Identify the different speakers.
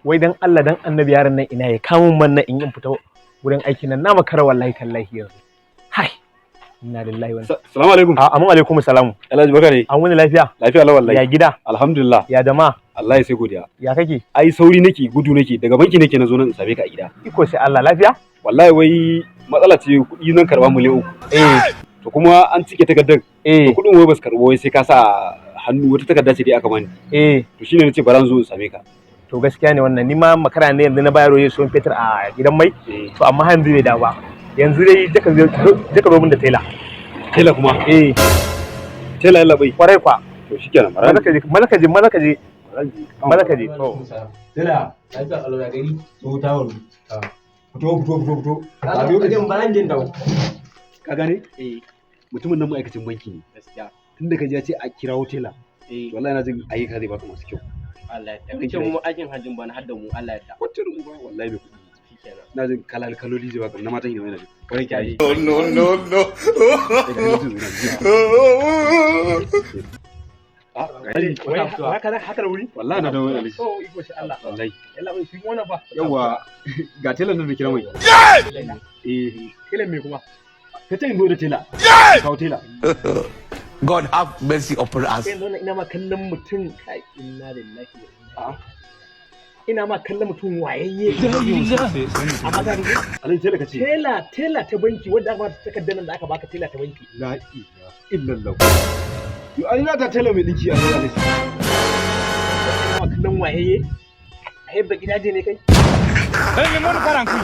Speaker 1: wai dan Allah dan annabi yaron nan ina ya kamun man nan in yin fita wurin aikin nan na makara wallahi tallahi yanzu. Hai. Inna lillahi wa
Speaker 2: Assalamu alaikum.
Speaker 1: Amin alaikum salam.
Speaker 2: Alhaji Bakare.
Speaker 1: An wani lafiya?
Speaker 2: Lafiya la wallahi.
Speaker 1: Ya gida?
Speaker 2: Alhamdulillah.
Speaker 1: Ya jama'a?
Speaker 2: Allah ya sai godiya.
Speaker 1: Ya kake?
Speaker 2: Ai sauri nake, gudu nake, daga banki nake na zo nan in same ka a gida.
Speaker 1: Iko sai Allah lafiya?
Speaker 2: Wallahi wai matsala ce kuɗi nan karɓa miliyan 3. To kuma an cike takardar. To kuɗin wai basu karɓo wai sai ka sa hannu wata takarda ce dai aka bani. To shine nace bara zo in same ka.
Speaker 1: To gaskiya ne wannan ni ma makara ne yanzu na bayar da son fetur a gidan mai. To amma har yanzu bai dawo ba. Yanzu dai jaka zo min da tela.
Speaker 2: Tela kuma? Tela yalla bai.
Speaker 1: Kwarai kwa.
Speaker 2: To shikenan bara.
Speaker 1: Maza ka je. To.
Speaker 3: Tela, lafiya kalau ya gari. To tawon. Fito. Ka biyo ka baran jin dawo.
Speaker 2: Ka gane? Mutumin nan ma'aikacin banki ne.
Speaker 3: Gaskiya.
Speaker 2: Tunda ka je ya ce a kirawo tela. Wallahi na jin ayyuka zai baka masu kyau.
Speaker 3: Allah ya tabbata. Kace mu aikin hajjin bana hadda mu Allah ya tabbata.
Speaker 2: Wacce mu ba wallahi bai kuɗi. Shikenan. Na jin kaloli zai baka na matan ina jin. Kwarai ki ayi. No.
Speaker 1: Haka da wuri?
Speaker 2: Wallahi na da wani alishi.
Speaker 1: Oh, iko shi Allah.
Speaker 2: Wallahi.
Speaker 1: Yalla bai shi wannan fa.
Speaker 2: Yawa ga telan nan da kira mai.
Speaker 1: Telan me kuma?
Speaker 2: Ka ce in zo da tela. Kawo tela.
Speaker 4: God have mercy upon us.
Speaker 1: Ina ma kallon mutum kai inna lillahi wa inna ina ma kallon mutum wayayye. Amma ga ni
Speaker 2: Alai tela ka ce.
Speaker 1: Tela ta banki wanda aka baka takardar nan da aka baka tela ta banki.
Speaker 2: La ilaha illallah. Yo an na ta tela mai dinki a nan Alai.
Speaker 1: Ina ma kallon wayayye. A yabba gidaje ne kai.
Speaker 4: Hey, limon karanku.